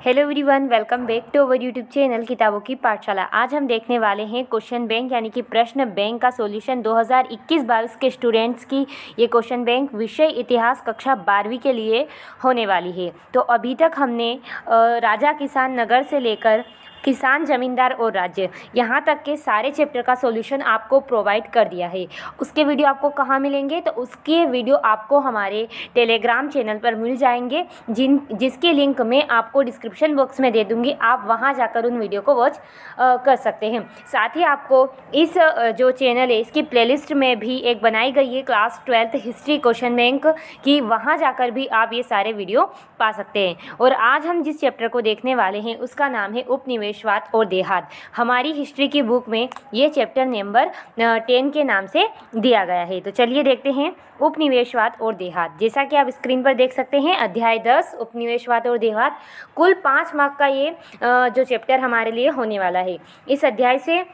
Hello everyone, welcome back to our YouTube channel किताबों की पाठशाला। आज हम देखने वाले हैं क्वेश्चन बैंक यानी कि प्रश्न बैंक का सॉल्यूशन 2021-22 के स्टूडेंट्स की। ये क्वेश्चन बैंक विषय इतिहास कक्षा 12वीं के लिए होने वाली है। तो अभी तक हमने राजा किसान नगर से लेकर किसान जमींदार और राज्य यहाँ तक के सारे चैप्टर का सॉल्यूशन आपको प्रोवाइड कर दिया है। उसके वीडियो आपको कहाँ मिलेंगे? तो उसके वीडियो आपको हमारे टेलीग्राम चैनल पर मिल जाएंगे, जिसकी लिंक मैं आपको डिस्क्रिप्शन बॉक्स में दे दूँगी। आप वहाँ जाकर उन वीडियो को वॉच कर सकते हैं। साथ ही आपको इस जो चैनल है इसकी प्लेलिस्ट में भी एक बनाई गई है class 12th history question bank की, वहाँ जाकर भी आप ये सारे वीडियो पा सकते हैं। और आज हम जिस चैप्टर को देखने वाले हैं उसका नाम है उपनिवेशवाद और देहात। हमारी हिस्ट्री की बुक में ये चैप्टर नंबर 10 के नाम से दिया गया है। तो चलिए देखते हैं उपनिवेशवाद और देहात। जैसा कि आप स्क्रीन पर देख सकते हैं, अध्याय 10 उपनिवेशवाद और देहात। कुल 5 मार्क का ये जो चैप्टर हमारे लिए होने वाला है। इस अध्याय से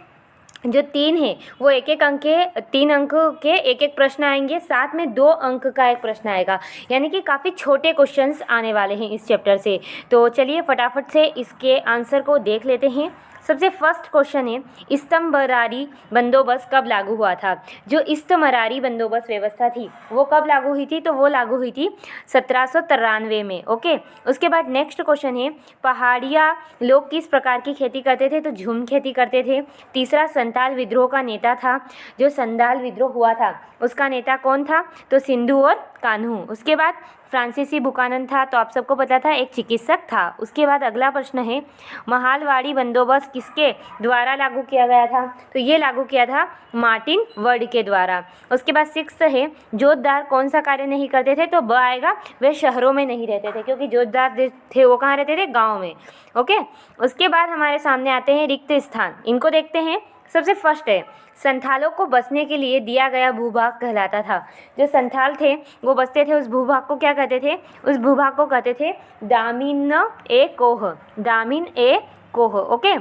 जो 3 है वो एक अंक के 3 अंक के एक प्रश्न आएंगे, साथ में 2 अंक का एक प्रश्न आएगा, यानी कि काफ़ी छोटे क्वेश्चंस आने वाले हैं इस चैप्टर से। तो चलिए फटाफट से इसके आंसर को देख लेते हैं। सबसे फर्स्ट क्वेश्चन है, इस्तमरारी बंदोबस्त कब लागू हुआ था? जो इस्तमरारी बंदोबस्त व्यवस्था थी वो कब लागू हुई थी? तो वो लागू हुई थी 1793 में। ओके, उसके बाद नेक्स्ट क्वेश्चन है, पहाड़िया लोग किस प्रकार की खेती करते थे? तो झूम खेती करते थे। तीसरा, संताल विद्रोह का नेता था। जो संताल विद्रोह हुआ था उसका नेता कौन था? तो सिंधु और कान्हू। उसके बाद फ्रांसीसी बुकानन था, तो आप सबको पता था, एक चिकित्सक था। उसके बाद अगला प्रश्न है, महालवाड़ी बंदोबस्त किसके द्वारा लागू किया गया था? तो ये लागू किया था मार्टिन वर्ड के द्वारा। उसके बाद 6th है, जोतदार कौन सा कार्य नहीं करते थे? तो ब आएगा, वे शहरों में नहीं रहते थे, क्योंकि जोतदार थे वो कहाँ रहते थे? गाँव में। ओके, उसके बाद हमारे सामने आते हैं रिक्त स्थान। इनको देखते हैं। सबसे फर्स्ट है, संथालों को बसने के लिए दिया गया भूभाग कहलाता था। जो संथाल थे वो बसते थे, उस भूभाग को क्या कहते थे? उस भूभाग को कहते थे दामिन ए कोह। दामिन ए कोह। ओके,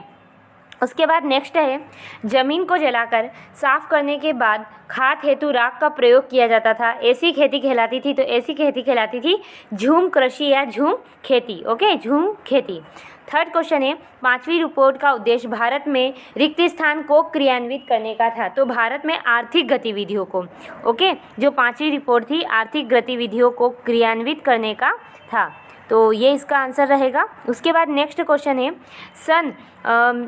उसके बाद नेक्स्ट है, जमीन को जलाकर साफ करने के बाद खाद हेतु राख का प्रयोग किया जाता था। ऐसी खेती कहलाती थी। तो ऐसी खेती कहलाती थी झूम कृषि या झूम खेती। ओके, झूम खेती। थर्ड क्वेश्चन है, 5वीं रिपोर्ट का उद्देश्य भारत में रिक्त स्थान को क्रियान्वित करने का था। तो भारत में आर्थिक गतिविधियों को, ओके, जो 5वीं रिपोर्ट थी आर्थिक गतिविधियों को क्रियान्वित करने का था। तो ये इसका आंसर रहेगा। उसके बाद नेक्स्ट क्वेश्चन है, सन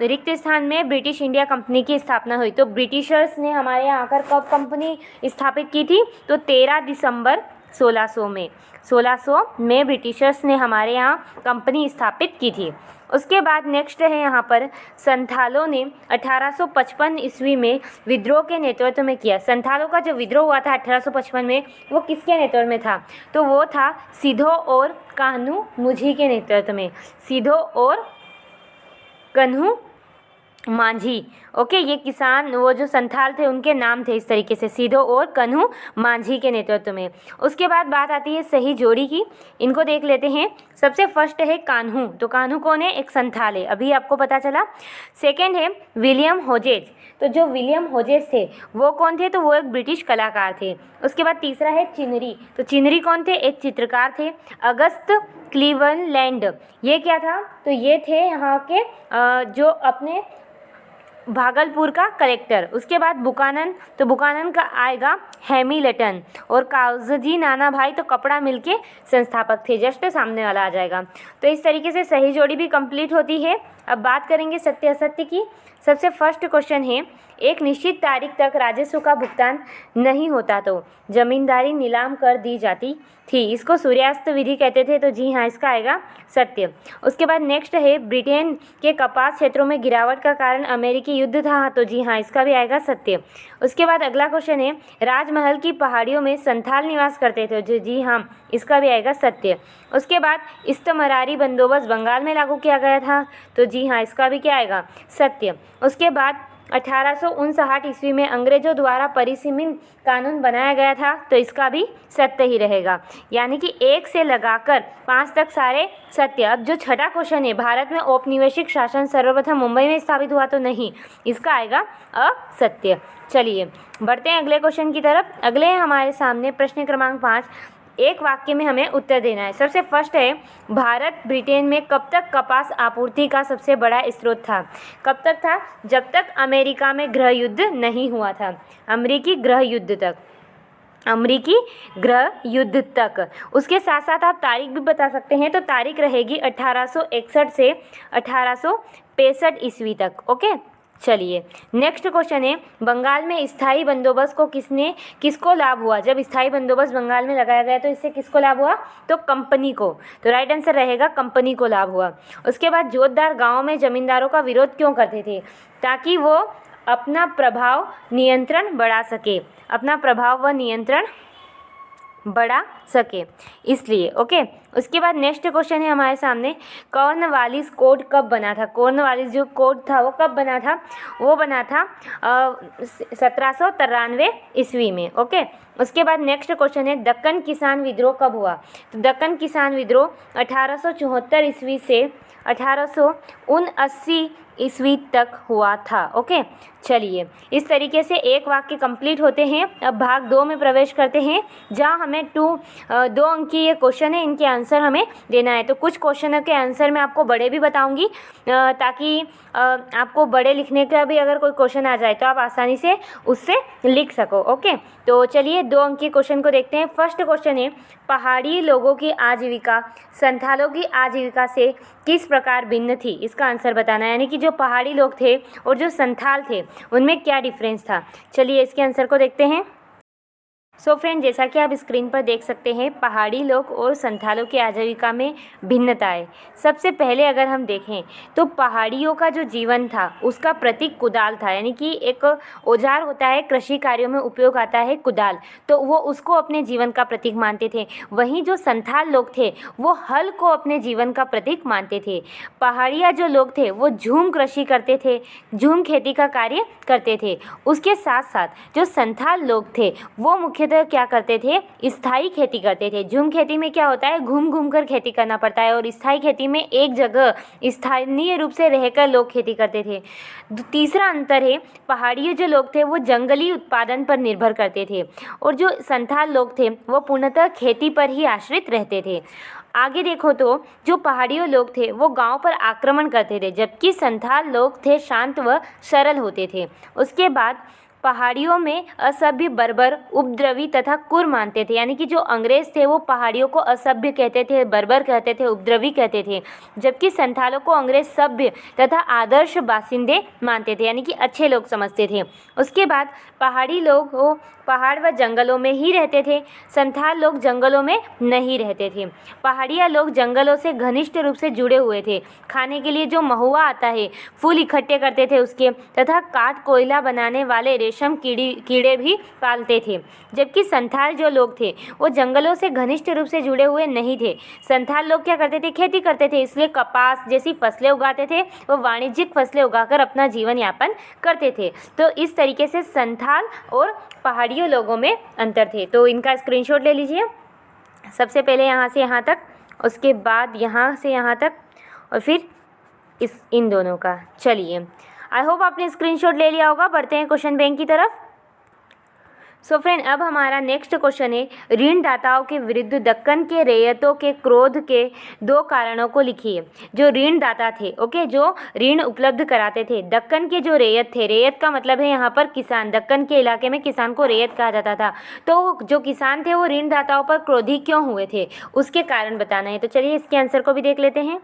रिक्त स्थान में ब्रिटिश इंडिया कंपनी की स्थापना हुई। तो ब्रिटिशर्स ने हमारे यहाँ आकर कब कंपनी स्थापित की थी? तो 13 दिसंबर 1600 में। 1600 में ब्रिटिशर्स ने हमारे यहाँ कंपनी स्थापित की थी। उसके बाद नेक्स्ट है यहाँ पर, संथालों ने 1855 ईस्वी में विद्रोह के नेतृत्व में किया। संथालों का जो विद्रोह हुआ था 1855 में, वो किसके नेतृत्व में था? तो वो था सिधो और कान्हू मुझी के नेतृत्व में। सिधो और कान्हू मांझी। ओके, ये किसान, वो जो संथाल थे उनके नाम थे इस तरीके से, सिधो और कान्हू मांझी के नेतृत्व में। उसके बाद बात आती है सही जोड़ी की। इनको देख लेते हैं। सबसे फर्स्ट है कान्हू। तो कान्हू कौन है? एक संथाल है, अभी आपको पता चला। सेकंड है विलियम होजेज। तो जो विलियम होजेज थे वो कौन थे? तो वो एक ब्रिटिश कलाकार थे। उसके बाद तीसरा है चिनरी। तो चिनरी कौन थे? एक चित्रकार थे। अगस्त क्लीवलैंड, ये क्या था? तो ये थे यहाँ के जो अपने भागलपुर का कलेक्टर। उसके बाद बुकानन। तो बुकानन का आएगा हैमिल्टन। और कागजी नाना भाई तो कपड़ा मिल के संस्थापक थे, जस्ट सामने वाला आ जाएगा। तो इस तरीके से सही जोड़ी भी कंप्लीट होती है। अब बात करेंगे सत्य असत्य की। सबसे फर्स्ट क्वेश्चन है, एक निश्चित तारीख तक राजस्व का भुगतान नहीं होता तो जमींदारी नीलाम कर दी जाती थी। इसको सूर्यास्त विधि कहते थे। तो जी हाँ, इसका आएगा सत्य। उसके बाद नेक्स्ट है, ब्रिटेन के कपास क्षेत्रों में गिरावट का कारण अमेरिकी युद्ध था। तो जी हाँ, इसका भी आएगा सत्य। उसके बाद अगला क्वेश्चन है, राजमहल की पहाड़ियों में संथाल निवास करते थे। जो जी हाँ, इसका भी आएगा सत्य। उसके बाद इस्तमरारी बंदोबस्त बंगाल में लागू किया गया था। तो जी हाँ, इसका भी क्या आएगा? सत्य। उसके बाद 1859 ईस्वी में अंग्रेजों द्वारा परिसीमन कानून बनाया गया था। तो इसका भी सत्य ही रहेगा, यानी कि 1 से लगाकर 5 तक सारे सत्य। अब जो छठा क्वेश्चन है, भारत में औपनिवेशिक शासन सर्वप्रथम मुंबई में स्थापित हुआ। तो नहीं, इसका आएगा असत्य। चलिए बढ़ते हैं अगले क्वेश्चन की तरफ। अगले हमारे सामने प्रश्न क्रमांक 5, एक वाक्य में हमें उत्तर देना है। सबसे फर्स्ट है, भारत ब्रिटेन में कब तक कपास आपूर्ति का सबसे बड़ा स्रोत था? कब तक था? जब तक अमेरिका में गृह युद्ध नहीं हुआ था, अमेरिकी गृह युद्ध तक, अमेरिकी गृह युद्ध तक। उसके साथ साथ आप तारीख भी बता सकते हैं, तो तारीख रहेगी 1861 से 1865 ईस्वी तक। ओके, चलिए नेक्स्ट क्वेश्चन है, बंगाल में स्थायी बंदोबस्त को किसको लाभ हुआ? जब स्थायी बंदोबस्त बंगाल में लगाया गया तो इससे किसको लाभ हुआ? तो कंपनी को। तो राइट आंसर रहेगा कंपनी को लाभ हुआ। उसके बाद जोतदार गाँव में जमींदारों का विरोध क्यों करते थे? ताकि वो अपना प्रभाव नियंत्रण बढ़ा सके, अपना प्रभाव व नियंत्रण बढ़ा सके, इसलिए। ओके, उसके बाद नेक्स्ट क्वेश्चन है हमारे सामने, कॉर्नवालिस कोड कब बना था? कॉर्नवालिस जो कोड था वो कब बना था? वो बना था 1793 ईस्वी में। ओके, उसके बाद नेक्स्ट क्वेश्चन है, दक्कन किसान विद्रोह कब हुआ? तो दक्कन किसान विद्रोह 1874 ईस्वी से 1879 ईस्वी तक हुआ था। ओके, चलिए इस तरीके से एक वाक्य कंप्लीट होते हैं। अब भाग 2 में प्रवेश करते हैं, जहाँ हमें 2 अंक की ये क्वेश्चन है, इनके आंसर हमें देना है। तो कुछ क्वेश्चनों के आंसर मैं आपको बड़े भी बताऊंगी, ताकि आपको बड़े लिखने का भी अगर कोई क्वेश्चन आ जाए तो आप आसानी से उससे लिख सको। ओके, तो चलिए 2 अंक के क्वेश्चन को देखते हैं। फर्स्ट क्वेश्चन है, पहाड़ी लोगों की आजीविका संथालों की आजीविका से किस प्रकार भिन्न थी? इसका आंसर बताना है, यानी कि जो पहाड़ी लोग थे और जो संथाल थे उनमें क्या डिफरेंस था। चलिए इसके आंसर को देखते हैं। सो फ्रेंड, जैसा कि आप स्क्रीन पर देख सकते हैं, पहाड़ी लोग और संथालों की आजीविका में भिन्नताएं। सबसे पहले अगर हम देखें तो पहाड़ियों का जो जीवन था उसका प्रतीक कुदाल था, यानी कि एक औजार होता है, कृषि कार्यों में उपयोग आता है कुदाल, तो वो उसको अपने जीवन का प्रतीक मानते थे। वहीं जो संथाल लोग थे वो हल को अपने जीवन का प्रतीक मानते थे। पहाड़िया जो लोग थे वो झूम कृषि करते थे, झूम खेती का कार्य करते थे। उसके साथ साथ जो संथाल लोग थे वो मुख्य क्या करते थे? स्थायी खेती करते थे। झूम खेती में क्या होता है? घूम घूम कर खेती करना पड़ता है, और स्थायी खेती में एक जगह स्थानीय रूप से रहकर लोग खेती करते थे। तीसरा अंतर है, पहाड़ी जो लोग थे वो जंगली उत्पादन पर निर्भर करते थे, और जो संथाल लोग थे वो पूर्णतः खेती पर ही आश्रित रहते थे। आगे देखो तो जो पहाड़ियों लोग थे वो गांव पर आक्रमण करते थे, जबकि संथाल लोग थे शांत व सरल होते थे। उसके बाद पहाड़ियों में असभ्य, बर्बर, उपद्रवी तथा कुर मानते थे, यानी कि जो अंग्रेज थे वो पहाड़ियों को असभ्य कहते थे, बर्बर कहते थे, उपद्रवी कहते थे, जबकि संथालों को अंग्रेज सभ्य तथा आदर्श बासिंदे मानते थे, यानी कि अच्छे लोग समझते थे। उसके बाद पहाड़ी लोग वो पहाड़ व जंगलों में ही रहते थे, संथाल लोग जंगलों में नहीं रहते थे। पहाड़िया लोग जंगलों से घनिष्ठ रूप से जुड़े हुए थे, खाने के लिए जो महुआ आता है फूल इकट्ठे करते थे उसके, तथा काठ कोयला बनाने वाले रेशम कीड़े भी पालते थे। जबकि संथाल जो लोग थे वो जंगलों से घनिष्ठ रूप से जुड़े हुए नहीं थे। संथाल लोग क्या करते थे? खेती करते थे, इसलिए कपास जैसी फसलें उगाते थे, वो वाणिज्यिक फसलें उगाकर अपना जीवन यापन करते थे। तो इस तरीके से संथाल और पहाड़ियों लोगों में अंतर थे। तो इनका स्क्रीनशॉट ले लीजिए, सबसे पहले यहाँ से यहाँ तक, उसके बाद यहाँ से यहाँ तक, और फिर इन दोनों का। चलिए, आई होप आपने स्क्रीनशॉट ले लिया होगा। बढ़ते हैं क्वेश्चन बैंक की तरफ। सो फ्रेंड, अब हमारा नेक्स्ट क्वेश्चन है, ऋणदाताओं के विरुद्ध दक्कन के रैयतों के क्रोध के 2 कारणों को लिखिए। जो ऋणदाता थे, ओके, जो ऋण उपलब्ध कराते थे, दक्कन के जो रैयत थे, रैयत का मतलब है यहाँ पर किसान, दक्कन के इलाके में किसान को रैयत कहा जाता था। तो जो किसान थे वो ऋणदाताओं पर क्रोधी क्यों हुए थे, उसके कारण बताना है। तो चलिए इसके आंसर को भी देख लेते हैं।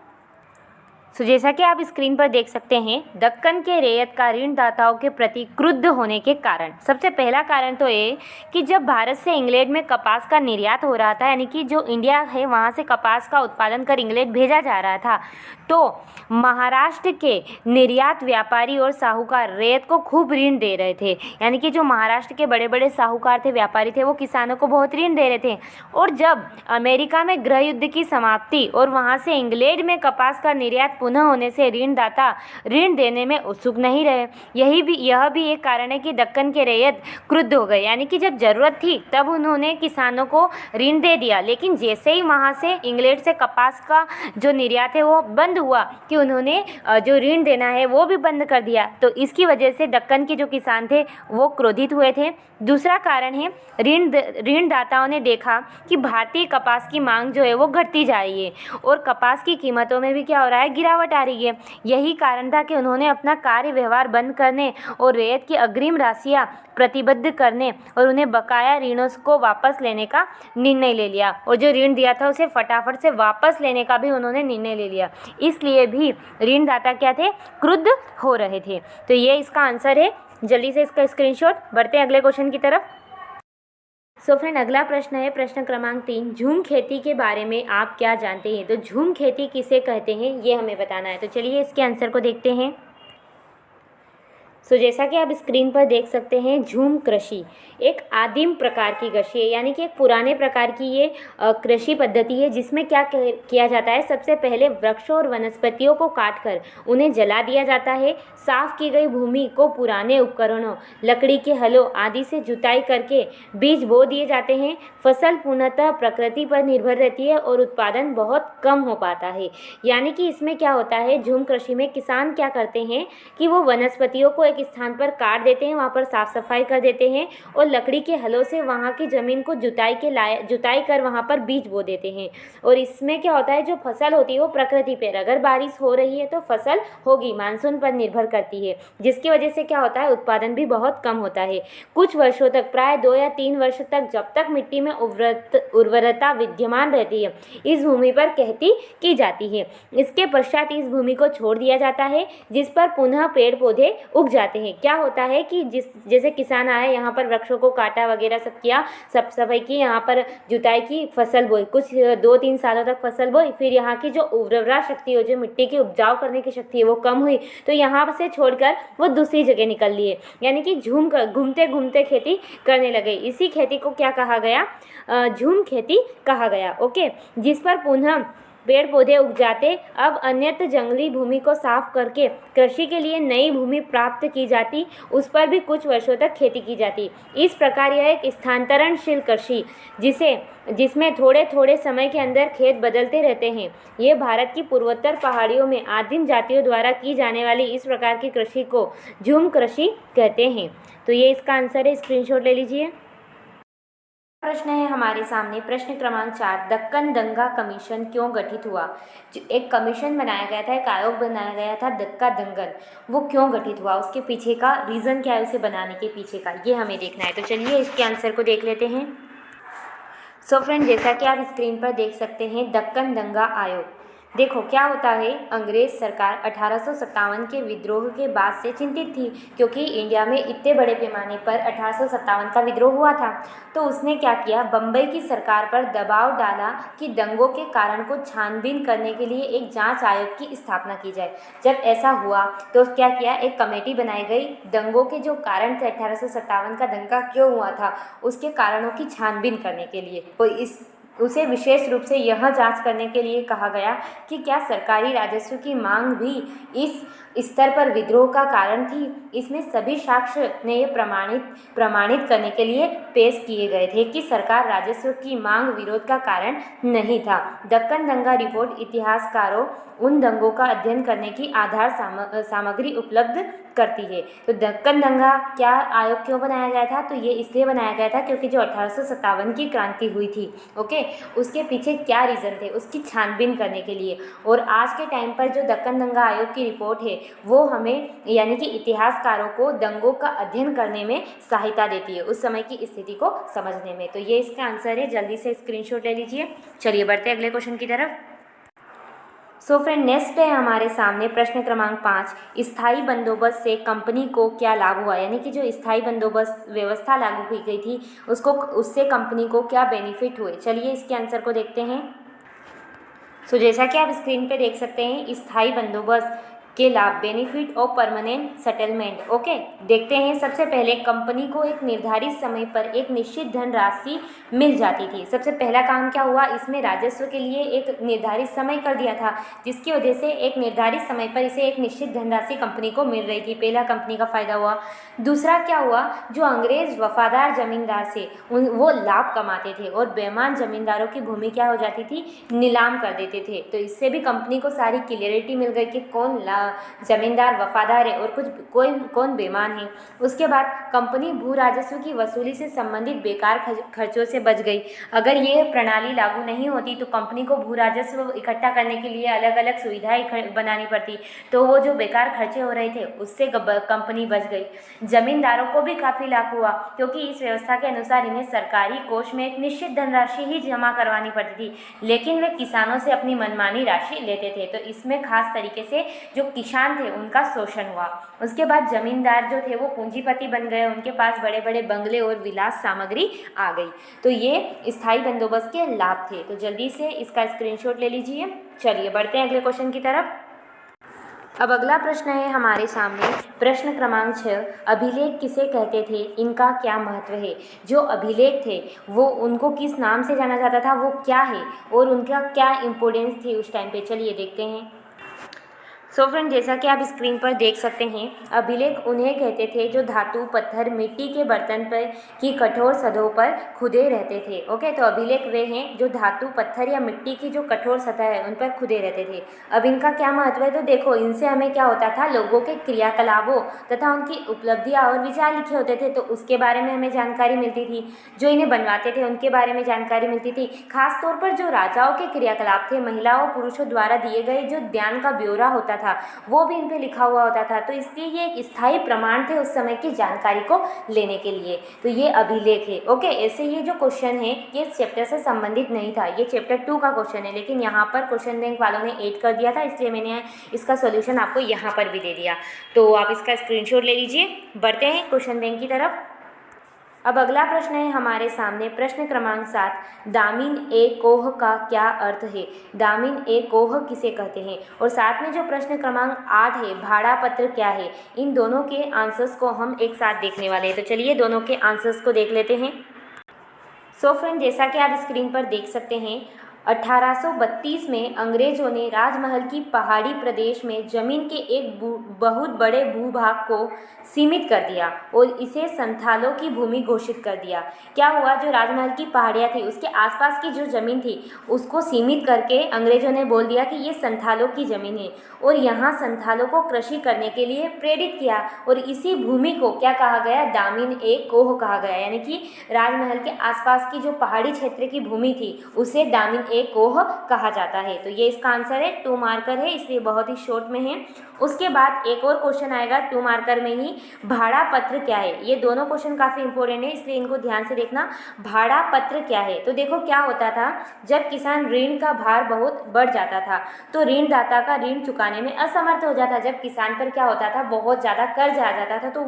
सो जैसा कि आप स्क्रीन पर देख सकते हैं, दक्कन के रैयत का ऋणदाताओं के प्रति क्रुद्ध होने के कारण, सबसे पहला कारण तो ये कि जब भारत से इंग्लैंड में कपास का निर्यात हो रहा था, यानी कि जो इंडिया है वहाँ से कपास का उत्पादन कर इंग्लैंड भेजा जा रहा था, तो महाराष्ट्र के निर्यात व्यापारी और साहूकार रैयत को खूब ऋण दे रहे थे। यानी कि जो महाराष्ट्र के बड़े बड़े साहूकार थे, व्यापारी थे, वो किसानों को बहुत ऋण दे रहे थे। और जब अमेरिका में गृह युद्ध की समाप्ति और वहाँ से इंग्लैंड में कपास का निर्यात पुनः होने से ऋणदाता ऋण देने में उत्सुक नहीं रहे। यह भी एक कारण है कि दक्कन के रैयत क्रुद्ध हो गए, यानी कि जब जरूरत थी तब उन्होंने किसानों को ऋण दे दिया, लेकिन जैसे ही वहाँ से इंग्लैंड से कपास का जो निर्यात है वो बंद हुआ कि उन्होंने जो ऋण देना है वो भी बंद कर दिया। तो इसकी वजह से दक्कन के जो किसान थे वो क्रोधित हुए थे। दूसरा कारण है ऋणदाताओं ने देखा कि भारतीय कपास की मांग जो है वो घटती जा रही है और कपास की कीमतों में भी क्या हो रहा है, गिरावट आ रही है। यही कारण था कि उन्होंने अपना कार्य व्यवहार बंद करने और रैयत की अग्रिम राशियाँ प्रतिबद्ध करने और उन्हें बकाया ऋणों को वापस लेने का निर्णय ले लिया, और जो ऋण दिया था उसे फटाफट से वापस लेने का भी उन्होंने निर्णय ले लिया। इसलिए भी ऋणदाता क्या थे, क्रुद्ध हो रहे थे। तो ये इसका आंसर है। जल्दी से इसका स्क्रीनशॉट। बढ़ते हैं अगले क्वेश्चन की तरफ। सो फ्रेंड, अगला प्रश्न है प्रश्न क्रमांक 3, झूम खेती के बारे में आप क्या जानते हैं। तो झूम खेती किसे कहते हैं ये हमें बताना है। तो चलिए इसके आंसर को देखते हैं। जैसा कि आप स्क्रीन पर देख सकते हैं, झूम कृषि एक आदिम प्रकार की कृषि है, यानी कि एक पुराने प्रकार की ये कृषि पद्धति है जिसमें क्या किया जाता है, सबसे पहले वृक्षों और वनस्पतियों को काटकर उन्हें जला दिया जाता है। साफ की गई भूमि को पुराने उपकरणों, लकड़ी के हलों आदि से जुताई करके बीज बो दिए जाते हैं। फसल पूर्णतः प्रकृति पर निर्भर रहती है और उत्पादन बहुत कम हो पाता है। यानी कि इसमें क्या होता है, झूम कृषि में किसान क्या करते हैं कि वो वनस्पतियों को एक स्थान पर काट देते हैं, वहाँ पर साफ सफाई कर देते हैं और लकड़ी के हलों से वहाँ की ज़मीन को जुताई कर वहाँ पर बीज बो देते हैं। और इसमें क्या होता है, जो फसल होती है वो प्रकृति पर, अगर बारिश हो रही है तो फसल होगी, मानसून पर निर्भर करती है, जिसकी वजह से क्या होता है, उत्पादन भी बहुत कम होता है। कुछ वर्षों तक, प्राय 2 या 3 वर्ष तक, जब तक मिट्टी में उर्वरता विद्यमान रहती है, इस भूमि पर खेती की जाती है। इसके पश्चात इस भूमि को छोड़ दिया जाता है, जिस पर पुनः पेड़ पौधे उग जाते हैं। क्या होता है कि जैसे किसान आए, यहाँ पर वृक्षों को काटा वगैरह सब किया, सब सफाई की, यहाँ पर जुताई की, फसल बोई, कुछ 2-3 सालों तक फसल बोई, फिर यहाँ की जो उर्वरा शक्ति हो, जो मिट्टी की उपजाऊ करने की शक्ति है वो कम हुई, तो यहाँ से छोड़कर वो दूसरी जगह निकल लिए, यानी कि घूमते घूमते खेती करने लगे। इसी खेती को क्या कहा गया, झूम खेती कहा गया। ओके, जिस पर पुनः पेड़ पौधे उग जाते। अब अन्यत्र जंगली भूमि को साफ करके कृषि के लिए नई भूमि प्राप्त की जाती, उस पर भी कुछ वर्षों तक खेती की जाती। इस प्रकार यह एक स्थानांतरणशील कृषि जिसमें थोड़े थोड़े समय के अंदर खेत बदलते रहते हैं। ये भारत की पूर्वोत्तर पहाड़ियों में आदिम जातियों द्वारा की जाने वाली इस प्रकार की कृषि को झूम कृषि कहते हैं। तो ये इसका आंसर है, स्क्रीनशॉट ले लीजिए। प्रश्न है हमारे सामने प्रश्न क्रमांक 4, दक्कन दंगा कमीशन क्यों गठित हुआ। एक कमीशन बनाया गया था, एक आयोग बनाया गया था दक्का दंगन, वो क्यों गठित हुआ, उसके पीछे का रीज़न क्या है, उसे बनाने के पीछे का, ये हमें देखना है। तो चलिए इसके आंसर को देख लेते हैं। सो फ्रेंड, जैसा कि आप स्क्रीन पर देख सकते हैं, दक्कन दंगा आयोग, देखो क्या होता है, अंग्रेज सरकार 1857 के विद्रोह के बाद से चिंतित थी, क्योंकि इंडिया में इतने बड़े पैमाने पर 1857 का विद्रोह हुआ था। तो उसने क्या किया, बम्बई की सरकार पर दबाव डाला कि दंगों के कारण को छानबीन करने के लिए एक जांच आयोग की स्थापना की जाए। जब ऐसा हुआ तो क्या किया, एक कमेटी बनाई गई, दंगों के जो कारण थे, 1857 का दंगा क्यों हुआ था, उसके कारणों की छानबीन करने के लिए, और उसे विशेष रूप से यह जांच करने के लिए कहा गया कि क्या सरकारी राजस्व की मांग भी इस स्तर पर विद्रोह का कारण थी। इसमें सभी साक्ष्य ने ये प्रमाणित करने के लिए पेश किए गए थे कि सरकार राजस्व की मांग विरोध का कारण नहीं था। दक्कन दंगा रिपोर्ट इतिहासकारों उन दंगों का अध्ययन करने की आधार सामग्री उपलब्ध करती है। तो दक्कन दंगा क्या आयोग क्यों बनाया गया था, तो ये इसलिए बनाया गया था क्योंकि जो 1857 की क्रांति हुई थी, ओके, उसके पीछे क्या रीज़न थे, उसकी छानबीन करने के लिए। और आज के टाइम पर जो दक्कन दंगा आयोग की रिपोर्ट है वो हमें, यानी कि इतिहासकारों को दंगों का अध्ययन करने में सहायता देती है, उस समय की स्थिति को समझने में। तो ये इसका आंसर है, जल्दी से स्क्रीनशॉट ले लीजिए। चलिए बढ़ते हैं अगले क्वेश्चन की तरफ। सो फ्रेंड, नेक्स्ट है हमारे सामने प्रश्न क्रमांक 5, स्थायी बंदोबस्त से कंपनी को क्या लाभ हुआ, यानी कि जो स्थायी बंदोबस्त व्यवस्था लागू की गई थी उससे कंपनी को क्या बेनिफिट हुए। चलिए इसके आंसर को देखते हैं। जैसा कि आप स्क्रीन पे देख सकते हैं, स्थायी बंदोबस्त के लाभ, benefit of permanent settlement. Okay, देखते हैं। सबसे पहले कंपनी को एक निर्धारित समय पर एक निश्चित धनराशि मिल जाती थी। सबसे पहला काम क्या हुआ, इसमें राजस्व के लिए एक निर्धारित समय कर दिया था, जिसकी वजह से एक निर्धारित समय पर इसे एक निश्चित धनराशि कंपनी को मिल रही थी। पहला कंपनी का फायदा हुआ। दूसरा क्या हुआ, जो अंग्रेज वफादार जमींदार से वो लाभ कमाते थे और बेईमान जमींदारों की भूमि क्या हो जाती थी, नीलाम कर देते थे। तो इससे भी कंपनी को सारी क्लियरिटी मिल गई कि कौन जमींदार वफादार है और कौन बेईमान है। उसके बाद कंपनी भू राजस्व की वसूली से संबंधित बेकार खर्चों से बच गई। अगर ये प्रणाली लागू नहीं होती तो कंपनी को भू राजस्व इकट्ठा करने के लिए अलग अलग सुविधाएं बनानी पड़ती, तो वो जो बेकार खर्चे हो रहे थे उससे कंपनी बच गई। जमींदारों को भी काफ़ी लाभ हुआ, क्योंकि इस व्यवस्था के अनुसार इन्हें सरकारी कोष में एक निश्चित धनराशि ही जमा करवानी पड़ती थी, लेकिन वे किसानों से अपनी मनमानी राशि लेते थे। तो इसमें खास तरीके से जो किसान थे उनका शोषण हुआ। उसके बाद जमींदार जो थे वो पूंजीपति बन गए, उनके पास बड़े बड़े बंगले और विलास सामग्री आ गई। तो ये स्थायी बंदोबस्त के लाभ थे। तो जल्दी से इसका स्क्रीनशॉट ले लीजिए। चलिए बढ़ते हैं अगले क्वेश्चन की तरफ। अब अगला प्रश्न है हमारे सामने, प्रश्न क्रमांक 6, अभिलेख किसे कहते थे, इनका क्या महत्व है। जो अभिलेख थे वो उनको किस नाम से जाना जाता था, वो क्या है और उनका क्या इम्पोर्टेंस थी उस टाइम पे। चलिए देखते हैं। सो फ्रेंड, जैसा कि आप स्क्रीन पर देख सकते हैं, अभिलेख उन्हें कहते थे जो धातु, पत्थर, मिट्टी के बर्तन पर की कठोर सतहों पर खुदे रहते थे। ओके, तो अभिलेख वे हैं जो धातु, पत्थर या मिट्टी की जो कठोर सतह है उन पर खुदे रहते थे। अब इनका क्या महत्व है, तो देखो इनसे हमें क्या होता था, लोगों के क्रियाकलापों तथा उनकी उपलब्धियाँ और विचार लिखे होते थे, तो उसके बारे में हमें जानकारी मिलती थी। जो इन्हें बनवाते थे उनके बारे में जानकारी मिलती थी। खासतौर पर जो राजाओं के क्रियाकलाप थे, महिलाओं पुरुषों द्वारा दिए गए जो ज्ञान का ब्यौरा होता था वो भी इन पे लिखा हुआ होता था। तो इसलिए ये एक स्थायी प्रमाण थे उस समय की जानकारी को लेने के लिए। तो ये अभिलेख है। ओके, ऐसे ये जो क्वेश्चन है ये इस चैप्टर से संबंधित नहीं था, ये चैप्टर 2 का क्वेश्चन है, लेकिन यहाँ पर क्वेश्चन बैंक वालों ने ऐड कर दिया था, इसलिए मैंने इसका सोल्यूशन आपको यहाँ पर भी दे दिया। तो आप इसका स्क्रीनशॉट ले लीजिए। बढ़ते हैं क्वेश्चन बैंक की तरफ। अब अगला प्रश्न है हमारे सामने, प्रश्न क्रमांक 7, दामिन ए कोह का क्या अर्थ है। दामिन ए कोह किसे कहते हैं। और साथ में जो प्रश्न क्रमांक 8 है, भाड़ा पत्र क्या है। इन दोनों के आंसर्स को हम एक साथ देखने वाले हैं। तो चलिए दोनों के आंसर्स को देख लेते हैं। सो फ्रेंड, जैसा कि आप स्क्रीन पर देख सकते हैं, 1832 में अंग्रेजों ने राजमहल की पहाड़ी प्रदेश में जमीन के एक बहुत बड़े भूभाग को सीमित कर दिया और इसे संथालों की भूमि घोषित कर दिया। क्या हुआ, जो राजमहल की पहाड़ियाँ थी उसके आसपास की जो ज़मीन थी उसको सीमित करके अंग्रेजों ने बोल दिया कि ये संथालों की ज़मीन है, और यहाँ संथालों को कृषि करने के लिए प्रेरित किया। और इसी भूमि को क्या कहा गया, दामिन ए कोह कहा गया। यानी कि राजमहल के आसपास की जो पहाड़ी क्षेत्र की भूमि थी उसे दामिन ए कोह कहा जाता है। तो ये इसका आंसर है, 2 मार्कर है, इसलिए बहुत ही शॉर्ट में है। उसके बाद एक और क्वेश्चन आएगा 2 मार्कर में ही, भाड़ा पत्र क्या है। ये दोनों क्वेश्चन काफ़ी इंपॉर्टेंट है, इसलिए इनको ध्यान से देखना। भाड़ा पत्र क्या है, तो देखो क्या होता था, जब किसान ऋण का भार बहुत बढ़ जाता था तो ऋणदाता का ऋण चुकाने में असमर्थ हो जाता। जब किसान पर क्या होता था, बहुत ज़्यादा कर्ज आ जाता था तो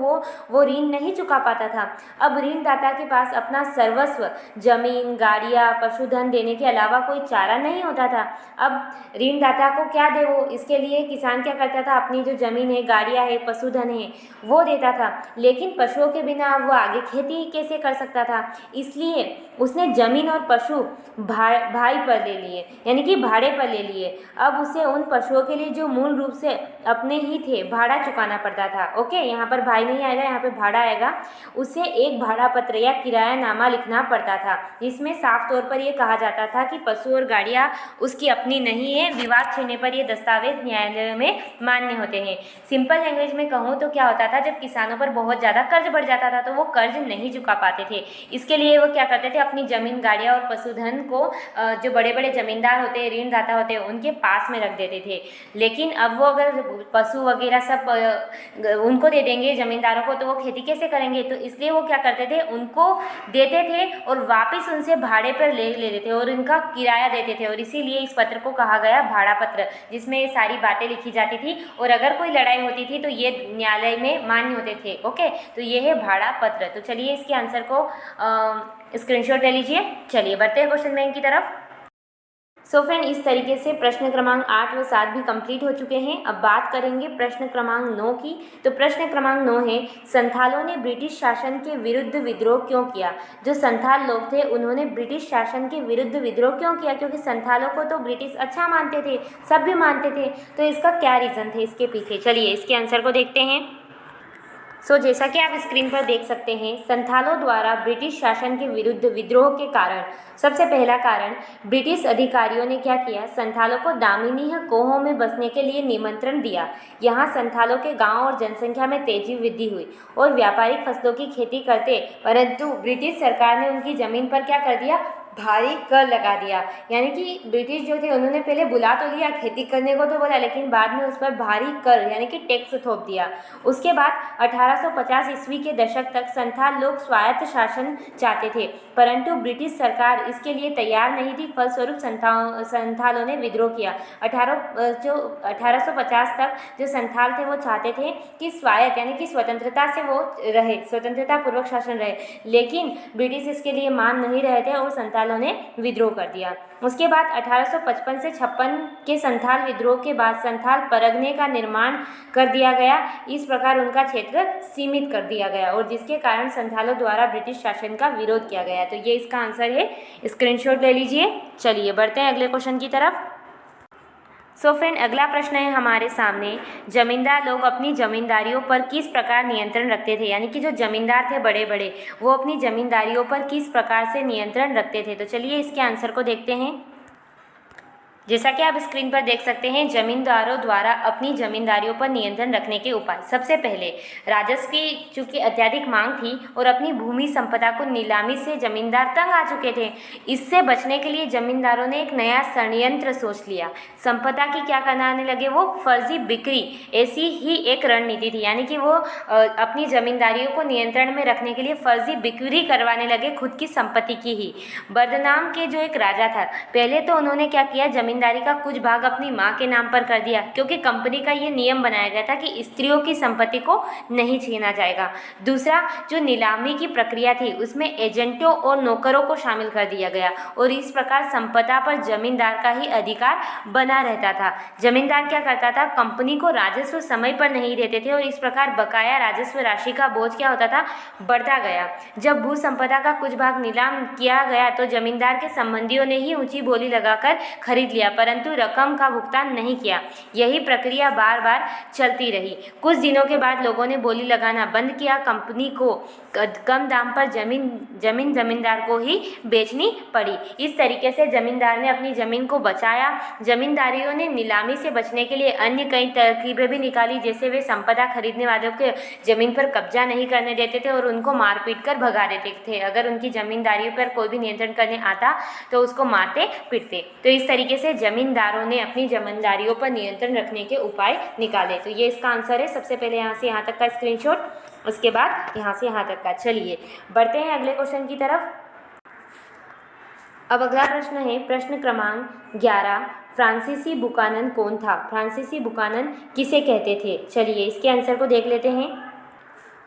वो ऋण नहीं चुका पाता था। अब ऋणदाता के पास अपना सर्वस्व, जमीन, गाड़ियाँ, पशुधन देने के अलावा कोई चारा नहीं होता था। अब ऋणदाता को क्या दे, वो इसके लिए किसान क्या करता था, अपनी जो ज़मीन है, गाड़ियाँ है, पशुधन है वो देता था। लेकिन पशुओं के बिना वो आगे खेती कैसे कर सकता था, इसलिए उसने ज़मीन और पशु भाई पर ले लिए, यानी कि भाड़े पर ले लिए। अब उसे उन पशुओं के लिए जो मूल रूप से अपने ही थे भाड़ा चुकाना पड़ता था। ओके, यहाँ पर भाई नहीं आएगा, यहाँ पे भाड़ा आएगा। उसे एक भाड़ा पत्र या किरायानामा लिखना पड़ता था, जिसमें साफ तौर पर यह कहा जाता था कि पशु और गाड़ियाँ उसकी अपनी नहीं है। विवाद छिड़ने पर ये दस्तावेज न्यायालय में मान्य होते हैं। सिंपल लैंग्वेज में कहूँ तो क्या होता था, जब किसानों पर बहुत ज़्यादा कर्ज बढ़ जाता था तो वो कर्ज नहीं चुका पाते थे। इसके लिए वो क्या करते थे, अपनी ज़मीन, गाड़ियाँ और पशुधन को जो बड़े बड़े ज़मींदार होते हैं, ऋणदाता होते हैं, उनके पास में रख देते थे। लेकिन अब वो अगर पशु वगैरह सब उनको दे देंगे ज़मींदारों को तो वो खेती कैसे करेंगे। तो इसलिए वो क्या करते थे, उनको देते थे और वापस उनसे भाड़े पर ले लेते थे और इनका किराया देते थे। और इसीलिए इस पत्र को कहा गया भाड़ा पत्र, जिसमें ये सारी बातें लिखी जाती थी और अगर कोई लड़ाई होती थी तो ये न्यायालय में मान्य होते थे। ओके, तो ये है भाड़ा पत्र। तो चलिए इसके आंसर को स्क्रीनशॉट ले लीजिए। चलिए बढ़ते हैं क्वेश्चन बैंक की तरफ। सो फ्रेंड, इस तरीके से प्रश्न क्रमांक 8 व 7 भी कंप्लीट हो चुके हैं। अब बात करेंगे प्रश्न क्रमांक 9 की। तो प्रश्न क्रमांक 9 है, संथालों ने ब्रिटिश शासन के विरुद्ध विद्रोह क्यों किया। जो संथाल लोग थे उन्होंने ब्रिटिश शासन के विरुद्ध विद्रोह क्यों किया, क्योंकि संथालों को तो ब्रिटिश अच्छा मानते थे, सब भी मानते थे। तो इसका क्या रीज़न थे इसके पीछे, चलिए इसके आंसर को देखते हैं। जैसा कि आप स्क्रीन पर देख सकते हैं, संथालों द्वारा ब्रिटिश शासन के विरुद्ध विद्रोह के कारण, सबसे पहला कारण, ब्रिटिश अधिकारियों ने क्या किया, संथालों को दामिनी कोहों में बसने के लिए निमंत्रण दिया। यहाँ संथालों के गांव और जनसंख्या में तेजी वृद्धि हुई और व्यापारिक फसलों की खेती करते, परंतु ब्रिटिश सरकार ने उनकी ज़मीन पर क्या कर दिया, भारी कर लगा दिया। यानी कि ब्रिटिश जो थे उन्होंने पहले बुला तो लिया, खेती करने को तो बोला, लेकिन बाद में उस पर भारी कर यानी कि टैक्स थोप दिया। उसके बाद 1850 ईस्वी के दशक तक संथाल लोग स्वायत्त शासन चाहते थे, परंतु ब्रिटिश सरकार इसके लिए तैयार नहीं थी। फलस्वरूप संथालों ने विद्रोह किया। 1850 तक जो संथाल थे वो चाहते थे कि स्वायत्त यानी कि स्वतंत्रता से वो रहे, स्वतंत्रता पूर्वक शासन रहे, लेकिन ब्रिटिश इसके लिए मान नहीं रहे थे और संथालों ने विद्रोह कर दिया। उसके बाद 1855 से 56 के संथाल विद्रोह के बाद संथाल परगने का निर्माण कर दिया गया। इस प्रकार उनका क्षेत्र सीमित कर दिया गया और जिसके कारण संथालों द्वारा ब्रिटिश शासन का विरोध किया गया। तो ये इसका आंसर है, स्क्रीनशॉट ले लीजिए। चलिए बढ़ते हैं अगले क्वेश्चन की तरफ। फ्रेंड, अगला प्रश्न है हमारे सामने, जमींदार लोग अपनी जमींदारियों पर किस प्रकार नियंत्रण रखते थे। यानी कि जो जमींदार थे बड़े बड़े, वो अपनी जमींदारियों पर किस प्रकार से नियंत्रण रखते थे। तो चलिए इसके आंसर को देखते हैं। जैसा कि आप स्क्रीन पर देख सकते हैं, जमींदारों द्वारा अपनी जमींदारियों पर नियंत्रण रखने के उपाय। सबसे पहले, राजस्व की चूंकि अत्यधिक मांग थी और अपनी भूमि संपदा को नीलामी से जमींदार तंग आ चुके थे। इससे बचने के लिए जमींदारों ने एक नया षड्यंत्र सोच लिया। संपदा की क्या करने लगे, वो फर्जी बिक्री, ऐसी ही एक रणनीति थी। यानी कि वो अपनी जमींदारियों को नियंत्रण में रखने के लिए फर्जी बिक्री करवाने लगे खुद की संपत्ति की ही। बर्दनाम के जो एक राजा था, पहले तो उन्होंने क्या किया, जमींदारी का कुछ भाग अपनी मां के नाम पर कर दिया, क्योंकि कंपनी का ये नियम बनाया गया था कि स्त्रियों की संपत्ति को नहीं छीना जाएगा। दूसरा, जो नीलामी की प्रक्रिया थी उसमें एजेंटों और नौकरों को शामिल कर दिया गया और इस प्रकार संपदा पर जमींदार का ही अधिकार बना रहता था। जमींदार क्या करता था, कंपनी को राजस्व समय पर नहीं देते थे और इस प्रकार बकाया राजस्व राशि का बोझ क्या होता था, बढ़ता गया। जब भू संपदा का कुछ भाग नीलाम किया गया तो जमींदार के संबंधियों ने ही ऊंची बोली लगाकर खरीद लिया, परंतु रकम का भुगतान नहीं किया। यही प्रक्रिया बार बार चलती रही। कुछ दिनों के बाद लोगों ने बोली लगाना बंद किया। कंपनी को कम दाम पर जमीन जमींदार को ही बेचनी पड़ी। इस तरीके से जमींदार ने अपनी ज़मीन को बचाया। जमींदारियों ने नीलामी से बचने के लिए अन्य कई तरकीबें भी निकाली, जैसे वे संपदा खरीदने वालों के ज़मीन पर कब्जा नहीं करने देते थे और उनको मार पीट कर भगा देते थे। अगर उनकी जमींदारियों पर कोई भी नियंत्रण करने आता तो उसको मारते पीटते। तो इस तरीके से जमींदारों ने अपनी जमींदारियों पर नियंत्रण रखने के उपाय निकाले। तो ये इसका आंसर है। सबसे पहले यहाँ से यहाँ तक का स्क्रीनशॉट, उसके बाद यहाँ से यहाँ तक का। चलिए बढ़ते हैं अगले क्वेश्चन की तरफ। अब अगला प्रश्न है प्रश्न क्रमांक 11, फ्रांसीसी बुकानन कौन था। फ्रांसीसी बुकानन किसे कहते थे। चलिए इसके आंसर को देख लेते हैं।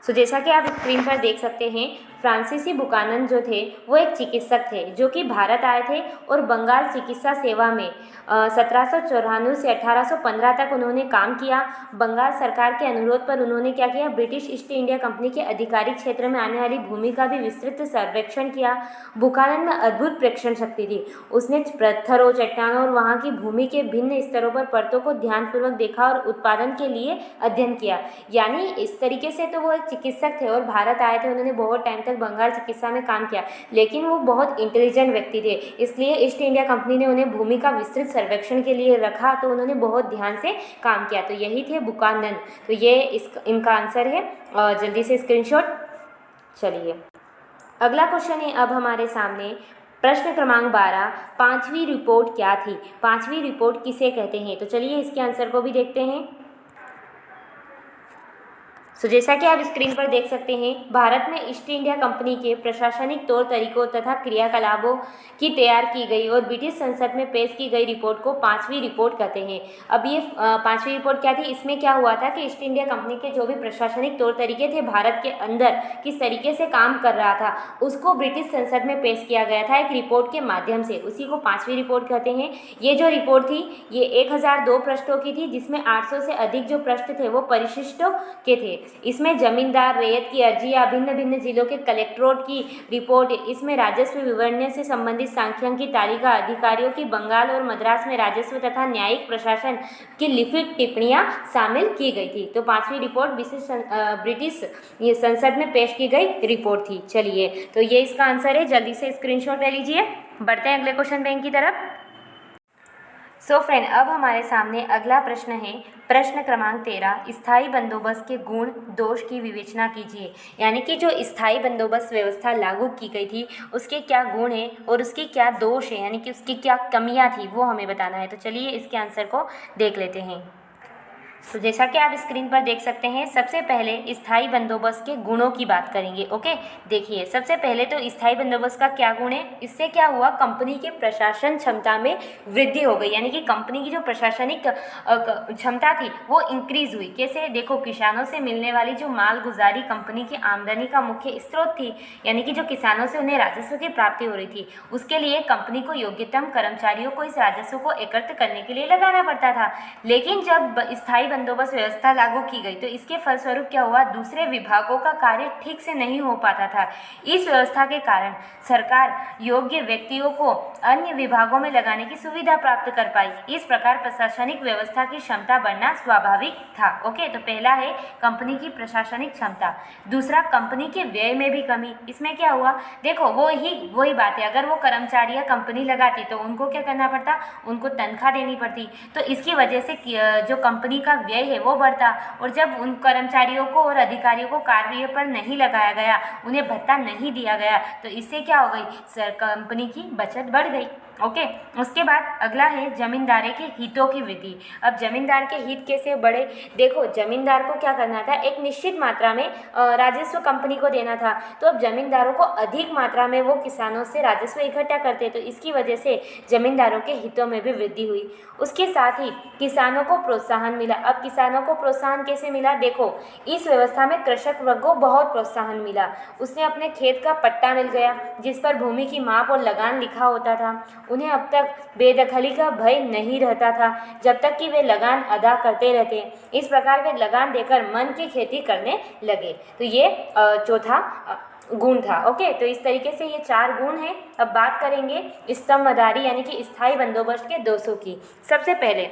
जैसा कि आप स्क्रीन पर देख सकते हैं, फ्रांसीसी बुकानन जो थे वो एक चिकित्सक थे जो कि भारत आए थे और बंगाल चिकित्सा सेवा में 1794 से 1815 तक उन्होंने काम किया। बंगाल सरकार के अनुरोध पर उन्होंने क्या किया, ब्रिटिश ईस्ट इंडिया कंपनी के आधिकारिक क्षेत्र में आने वाली भूमि का भी विस्तृत सर्वेक्षण किया। बुकानन में अद्भुत प्रेक्षण शक्ति थी। उसने पत्थरों, चट्टानों और वहाँ की भूमि के भिन्न स्तरों पर परतों को ध्यानपूर्वक देखा और उत्पादन के लिए अध्ययन किया। यानी इस तरीके से तो वो एक चिकित्सक थे और भारत आए थे, उन्होंने बहुत टाइम तक बंगाल चिकित्सा में काम किया, लेकिन वो बहुत इंटेलिजेंट व्यक्ति थे। इसलिए ईस्ट इंडिया कंपनी ने उन्हें भूमि का विस्तृत सर्वेक्षण के लिए रखा, तो उन्होंने बहुत ध्यान से काम किया। तो यही थे बुकानन। तो ये इनका आंसर है। जल्दी से स्क्रीनशॉट। चलिए अगला क्वेश्चन है अब हमारे सामने प्रश्न क्रमांक 12, पांचवी रिपोर्ट क्या थी। पांचवी रिपोर्ट किसे कहते हैं। तो चलिए इसके आंसर को भी देखते हैं। जैसा कि आप स्क्रीन पर देख सकते हैं, भारत में ईस्ट इंडिया कंपनी के प्रशासनिक तौर तरीकों तथा क्रियाकलापों की तैयार की गई और ब्रिटिश संसद में पेश की गई रिपोर्ट को 5वीं रिपोर्ट कहते हैं। अब ये 5वीं रिपोर्ट क्या थी? इसमें क्या हुआ था कि ईस्ट इंडिया कंपनी के जो भी प्रशासनिक तौर तरीके थे भारत के अंदर किस तरीके से काम कर रहा था, उसको ब्रिटिश संसद में पेश किया गया था एक रिपोर्ट के माध्यम से। उसी को 5वीं रिपोर्ट कहते हैं। ये जो रिपोर्ट थी ये 1002 पृष्ठों की थी, जिसमें 800 से अधिक जो पृष्ठ थे वो परिशिष्टों के थे। इसमें जमींदार, रैयत की अर्जियां, भिन्न भिन्न जिलों के कलेक्ट्रेट की रिपोर्ट, इसमें राजस्व विवरण से संबंधित सांख्यिकी तालिका, अधिकारियों की बंगाल और मद्रास में राजस्व तथा न्यायिक प्रशासन की लिखित टिप्पणियां शामिल की गई थी। तो 5वीं रिपोर्ट ब्रिटिश ये संसद में पेश की गई रिपोर्ट थी। चलिए, तो ये इसका आंसर है। जल्दी से स्क्रीनशॉट ले लीजिए। बढ़ते हैं अगले क्वेश्चन बैंक की तरफ। फ्रेंड, अब हमारे सामने अगला प्रश्न है, प्रश्न क्रमांक 13, स्थायी बंदोबस्त के गुण दोष की विवेचना कीजिए। यानी कि जो स्थायी बंदोबस्त व्यवस्था लागू की गई थी उसके क्या गुण हैं और उसके क्या दोष हैं, यानी कि उसकी क्या कमियां थी, वो हमें बताना है। तो चलिए इसके आंसर को देख लेते हैं। तो जैसा कि आप स्क्रीन पर देख सकते हैं, सबसे पहले स्थायी बंदोबस्त के गुणों की बात करेंगे। ओके, देखिए सबसे पहले तो स्थायी बंदोबस्त का क्या गुण है? इससे क्या हुआ? कंपनी के प्रशासन क्षमता में वृद्धि हो गई, यानी कि कंपनी की जो प्रशासनिक क्षमता थी वो इंक्रीज हुई। कैसे? देखो, किसानों से मिलने वाली जो मालगुजारी कंपनी की आमदनी का मुख्य स्रोत थी, यानी कि जो किसानों से उन्हें राजस्व की प्राप्ति हो रही थी, उसके लिए कंपनी को योग्यतम कर्मचारियों को इस राजस्व को एकत्र करने के लिए लगाना पड़ता था। लेकिन जब स्थायी बंदोबस्त व्यवस्था लागू की गई तो इसके फलस्वरूप क्या हुआ? दूसरे विभागों का कार्य ठीक से नहीं हो पाता था। इस व्यवस्था के कारण सरकार योग्य व्यक्तियों को अन्य विभागों में लगाने की सुविधा प्राप्त कर पाई। इस प्रकार प्रशासनिक व्यवस्था की क्षमता बढ़ना स्वाभाविक था। ओके, तो पहला है कंपनी की प्रशासनिक क्षमता। दूसरा, कंपनी के व्यय में भी कमी। इसमें क्या हुआ? देखो, वही बात है, अगर वो कर्मचारियां कंपनी लगाती तो उनको क्या करना पड़ता? उनको तनख्वाह देनी पड़ती। तो इसकी वजह से जो कंपनी का व्यय है वो बढ़ता, और जब उन कर्मचारियों को और अधिकारियों को कार्य पर नहीं लगाया गया, उन्हें भत्ता नहीं दिया गया, तो इससे क्या हो गई? कंपनी की बचत बढ़ गई। ओके, उसके बाद अगला है जमींदार के हितों की वृद्धि। अब जमींदार के हित कैसे बढ़े? देखो, जमींदार को क्या करना था? एक निश्चित मात्रा में राजस्व कंपनी को देना था। तो अब जमींदारों को अधिक मात्रा में वो किसानों से राजस्व इकट्ठा करते, तो इसकी वजह से जमींदारों के हितों में भी वृद्धि हुई। उसके साथ ही किसानों को प्रोत्साहन मिला। अब किसानों को प्रोत्साहन कैसे मिला? देखो, इस व्यवस्था में कृषक वर्ग को बहुत प्रोत्साहन मिला। उसने अपने खेत का पट्टा मिल गया जिस पर भूमि की माप और लगान लिखा होता था। उन्हें अब तक बेदखली का भय नहीं रहता था जब तक कि वे लगान अदा करते रहते। इस प्रकार वे लगान देकर मन की खेती करने लगे। तो ये चौथा गुण था। ओके, तो इस तरीके से ये 4 गुण हैं। अब बात करेंगे स्तंभधारी यानी कि स्थायी बंदोबस्त के दोषों की। सबसे पहले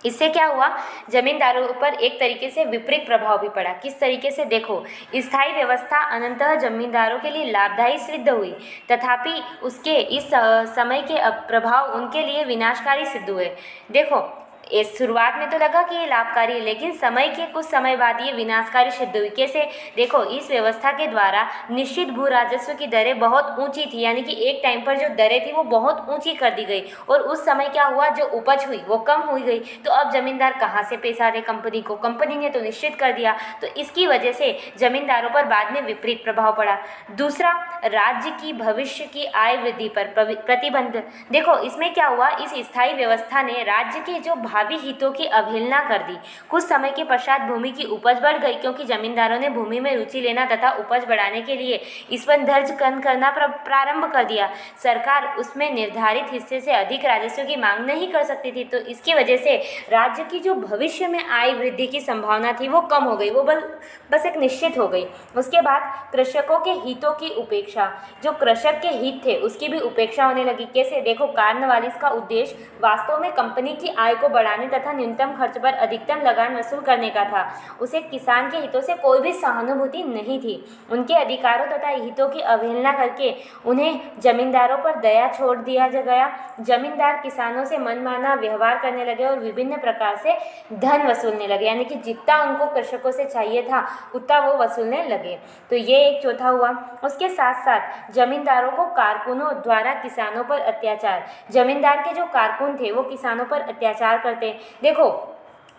इससे क्या हुआ? जमींदारों पर एक तरीके से विपरीत प्रभाव भी पड़ा। किस तरीके से? देखो, स्थायी व्यवस्था अनंतः जमींदारों के लिए लाभदायी सिद्ध हुई, तथापि उसके इस समय के प्रभाव उनके लिए विनाशकारी सिद्ध हुए। देखो, इस शुरुआत में तो लगा कि ये लाभकारी है, लेकिन समय के कुछ समय बाद ये विनाशकारी सिद्ध हुई। कैसे? देखो, इस व्यवस्था के द्वारा निश्चित भू राजस्व की दरें बहुत ऊंची थी, यानी कि एक टाइम पर जो दरें थी वो बहुत ऊंची कर दी गई, और उस समय क्या हुआ? जो उपज हुई वो कम हो गई। तो अब जमींदार कहाँ से पैसा दे कंपनी को? कंपनी ने तो निश्चित कर दिया, तो इसकी वजह से जमींदारों पर बाद में विपरीत प्रभाव पड़ा। दूसरा, राज्य की भविष्य की आय वृद्धि पर प्रतिबंध। देखो, इसमें क्या हुआ? इस स्थायी व्यवस्था ने राज्य के जो भावी हितों की अवहेलना कर दी। कुछ समय के पश्चात भूमि की उपज बढ़ गई, क्योंकि जमींदारों ने भूमि में रुचि लेना तथा उपज बढ़ाने के लिए इस पर दर्ज करना प्रारंभ कर दिया। सरकार उसमें निर्धारित हिस्से से अधिक राजस्व की मांग नहीं कर सकती थी, तो इसकी वजह से राज्य की जो भविष्य में आय वृद्धि की संभावना थी वो कम हो गई, वो बस एक निश्चित हो गई। उसके बाद कृषकों के हितों की उपेक्षा। जो कृषक के हित थे उसकी भी उपेक्षा होने लगी। कैसे? देखो, कार्नवालिस का उद्देश्य वास्तव में कंपनी की आय को बढ़ाने तथा न्यूनतम खर्च पर अधिकतम लगान वसूल करने का था। उसे किसान के हितों से कोई भी सहानुभूति नहीं थी। उनके अधिकारों तथा हितों की अवहेलना करके उन्हें जमींदारों पर दया छोड़ दिया गया। जमींदार किसानों से मनमाना व्यवहार करने लगे और विभिन्न प्रकार से धन वसूलने लगे, यानी कि जितना उनको कृषकों से चाहिए था उतना वो वसूलने लगे। तो ये एक चौथा हुआ। उसके साथ साथ जमींदारों को कारकुनों द्वारा किसानों पर अत्याचार। जमींदार के जो कारकुन थे वो किसानों पर अत्याचार करते। देखो,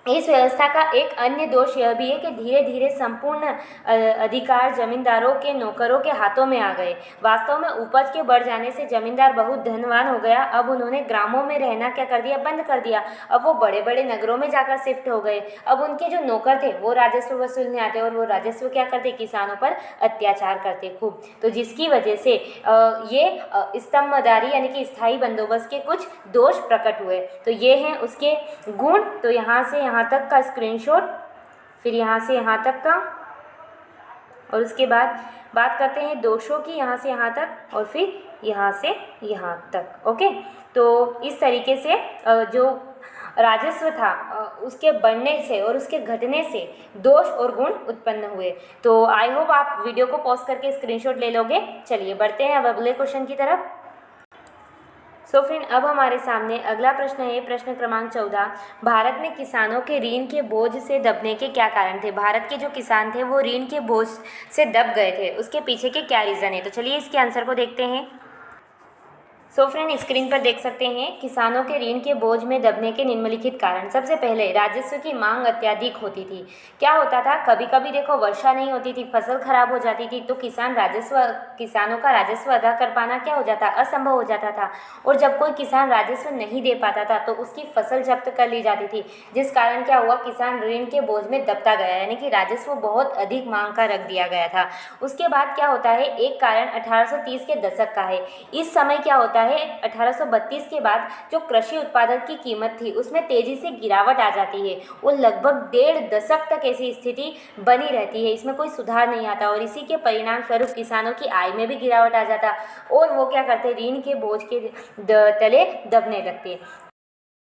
इस व्यवस्था का एक अन्य दोष यह भी है कि धीरे धीरे संपूर्ण अधिकार जमींदारों के नौकरों के हाथों में आ गए। वास्तव में उपज के बढ़ जाने से जमींदार बहुत धनवान हो गया। अब उन्होंने ग्रामों में रहना क्या कर दिया, बंद कर दिया। अब वो बड़े बड़े नगरों में जाकर शिफ्ट हो गए। अब उनके जो नौकर थे वो राजस्व वसूलने आते और वो राजस्व क्या करते, किसानों पर अत्याचार करते खूब। तो जिसकी वजह से ये स्तंभदारी यानी कि स्थायी बंदोबस्त के कुछ दोष प्रकट हुए। तो ये हैं उसके गुण। तो यहाँ से यहाँ तक का स्क्रीनशॉट, फिर यहाँ से यहाँ तक का, और उसके बाद बात करते हैं दोषों की, यहाँ से यहाँ तक और फिर यहाँ से यहाँ तक। ओके, तो इस तरीके से जो राजस्व था उसके बढ़ने से और उसके घटने से दोष और गुण उत्पन्न हुए। तो आई होप आप वीडियो को पॉज करके स्क्रीनशॉट ले लोगे। चलिए बढ़ते हैं अब अगले क्वेश्चन की तरफ। सो फ्रेंड, अब हमारे सामने अगला प्रश्न है, प्रश्न क्रमांक 14। भारत में किसानों के ऋण के बोझ से दबने के क्या कारण थे? भारत के जो किसान थे वो ऋण के बोझ से दब गए थे, उसके पीछे के क्या रीज़न है? तो चलिए इसके आंसर को देखते हैं। सो फ्रेंड, स्क्रीन पर देख सकते हैं किसानों के ऋण के बोझ में दबने के निम्नलिखित कारण। सबसे पहले राजस्व की मांग अत्यधिक होती थी। क्या होता था, कभी कभी देखो वर्षा नहीं होती थी, फसल खराब हो जाती थी, तो किसानों का राजस्व अदा कर पाना क्या हो जाता, असंभव हो जाता था। और जब कोई किसान राजस्व नहीं दे पाता था तो उसकी फसल जब्त कर ली जाती थी, जिस कारण क्या हुआ, किसान ऋण के बोझ में दबता गया, यानी कि राजस्व बहुत अधिक मांग का रख दिया गया था। उसके बाद क्या होता है, एक कारण 1830 के दशक का है। इस समय क्या होता है, 1832 के बाद जो कृषि उत्पादन की कीमत थी उसमें तेजी से गिरावट आ जाती है। वो लगभग 1.5 दशक तक ऐसी स्थिति बनी रहती है, इसमें कोई सुधार नहीं आता और इसी के परिणाम स्वरूप किसानों की आय में भी गिरावट आ जाता और वो क्या करते, ऋण के बोझ के तले दबने लगते।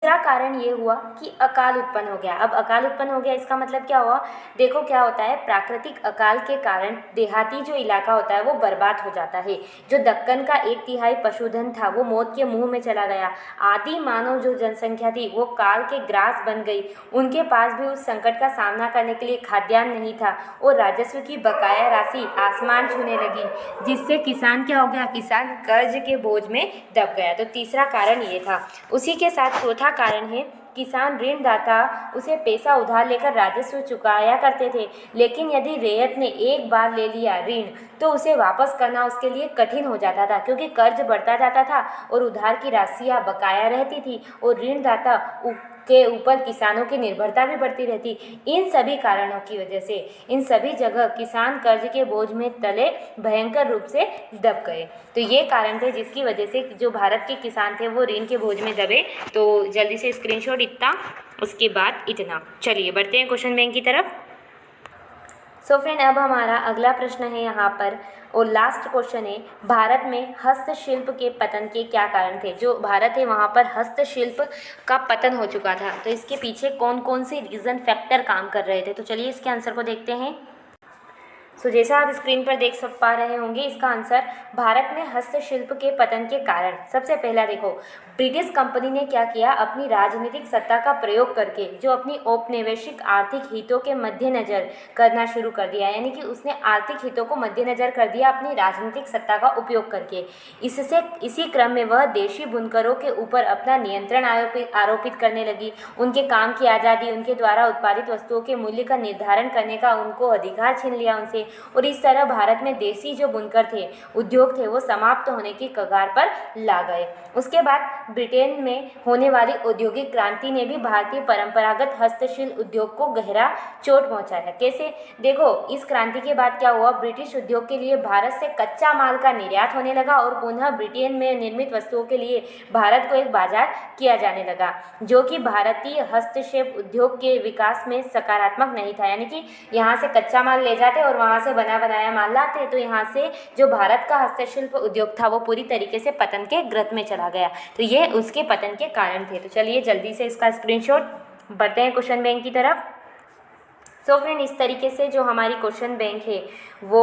दूसरा कारण ये हुआ कि अकाल उत्पन्न हो गया। अब अकाल उत्पन्न हो गया इसका मतलब क्या हुआ, देखो क्या होता है, प्राकृतिक अकाल के कारण देहाती जो इलाका होता है वो बर्बाद हो जाता है। जो दक्कन का 1/3 पशुधन था वो मौत के मुंह में चला गया। आदि मानव जो जनसंख्या थी वो काल के ग्रास बन गई। उनके पास भी उस संकट का सामना करने के लिए खाद्यान्न नहीं था और राजस्व की बकाया राशि आसमान छूने लगी, जिससे किसान क्या हो गया, किसान कर्ज के बोझ में दब गया। तो तीसरा कारण ये था। उसी के साथ चौथा कारण है, किसान ऋणदाता उसे पैसा उधार लेकर राजस्व चुकाया करते थे, लेकिन यदि रैयत ने एक बार ले लिया ऋण तो उसे वापस करना उसके लिए कठिन हो जाता था, क्योंकि कर्ज बढ़ता जाता था और उधार की राशियाँ बकाया रहती थी और ऋणदाता के ऊपर किसानों की निर्भरता भी बढ़ती रहती। इन सभी कारणों की वजह से इन सभी जगह किसान कर्ज के बोझ में तले भयंकर रूप से दब गए। तो ये कारण थे जिसकी वजह से जो भारत के किसान थे वो ऋण के बोझ में दबे। तो जल्दी से स्क्रीनशॉट इतना, उसके बाद इतना। चलिए बढ़ते हैं क्वेश्चन बैंक की तरफ। सो फ्रेंड, अब हमारा अगला प्रश्न है यहाँ पर और लास्ट क्वेश्चन है, भारत में हस्तशिल्प के पतन के क्या कारण थे? जो भारत है वहाँ पर हस्तशिल्प का पतन हो चुका था, तो इसके पीछे कौन कौन से रीज़न फैक्टर काम कर रहे थे? तो चलिए इसके आंसर को देखते हैं। सो जैसा आप स्क्रीन पर देख पा रहे होंगे, इसका आंसर भारत में हस्तशिल्प के पतन के कारण। सबसे पहला देखो, ब्रिटिश कंपनी ने क्या किया, अपनी राजनीतिक सत्ता का प्रयोग करके जो अपनी औपनिवेशिक आर्थिक हितों के मद्देनजर करना शुरू कर दिया, यानी कि उसने आर्थिक हितों को मद्देनजर कर दिया अपनी राजनीतिक सत्ता का उपयोग करके। इसी क्रम में वह देशी बुनकरों के ऊपर अपना नियंत्रण आरोपित करने लगी। उनके काम की आज़ादी, उनके द्वारा उत्पादित वस्तुओं के मूल्य का निर्धारण करने का उनको अधिकार छीन लिया उनसे, और इस तरह भारत में देसी जो बुनकर थे, उद्योग थे, वो समाप्त होने की कगार पर ला गए। उसके बाद ब्रिटेन में होने वाली औद्योगिक क्रांति ने भी भारतीय परंपरागत हस्तशिल्प उद्योग को गहरा चोट पहुंचाया। कैसे? देखो, इस क्रांति के बाद क्या हुआ, ब्रिटिश उद्योग के लिए भारत से कच्चा माल का निर्यात होने लगा और पुनः ब्रिटेन में निर्मित वस्तुओं के लिए भारत को एक बाजार किया जाने लगा, जो कि भारतीय हस्तशिल्प उद्योग के विकास में सकारात्मक नहीं था। यानी कि यहाँ से कच्चा माल ले जाते और वहाँ से बना बनाया माल लाते, तो यहाँ से जो भारत का हस्तशिल्प उद्योग था वो पूरी तरीके से पतन के ग्रत में चला गया। तो ये उसके पतन के कारण थे। तो चलिए जल्दी से इसका स्क्रीनशॉट, बढ़ते हैं क्वेश्चन बैंक की तरफ। सो फ्रेंड, इस तरीके से जो हमारी क्वेश्चन बैंक है वो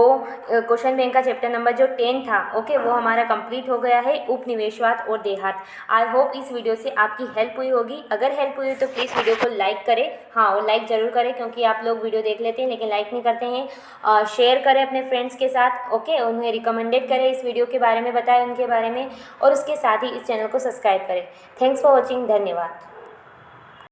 क्वेश्चन बैंक का चैप्टर नंबर जो 10 था, ओके, वो हमारा कंप्लीट हो गया है, उपनिवेशवाद और देहात। आई होप इस वीडियो से आपकी हेल्प हुई होगी। अगर हेल्प हुई तो प्लीज़ वीडियो को लाइक करें, हाँ, और लाइक ज़रूर करें, क्योंकि आप लोग वीडियो देख लेते हैं लेकिन लाइक नहीं करते हैं। शेयर करें अपने फ्रेंड्स के साथ, ओके, उन्हें रिकमेंडेड करें, इस वीडियो के बारे में बताएं उनके बारे में, और उसके साथ ही इस चैनल को सब्सक्राइब करें। थैंक्स फॉर वॉचिंग, धन्यवाद।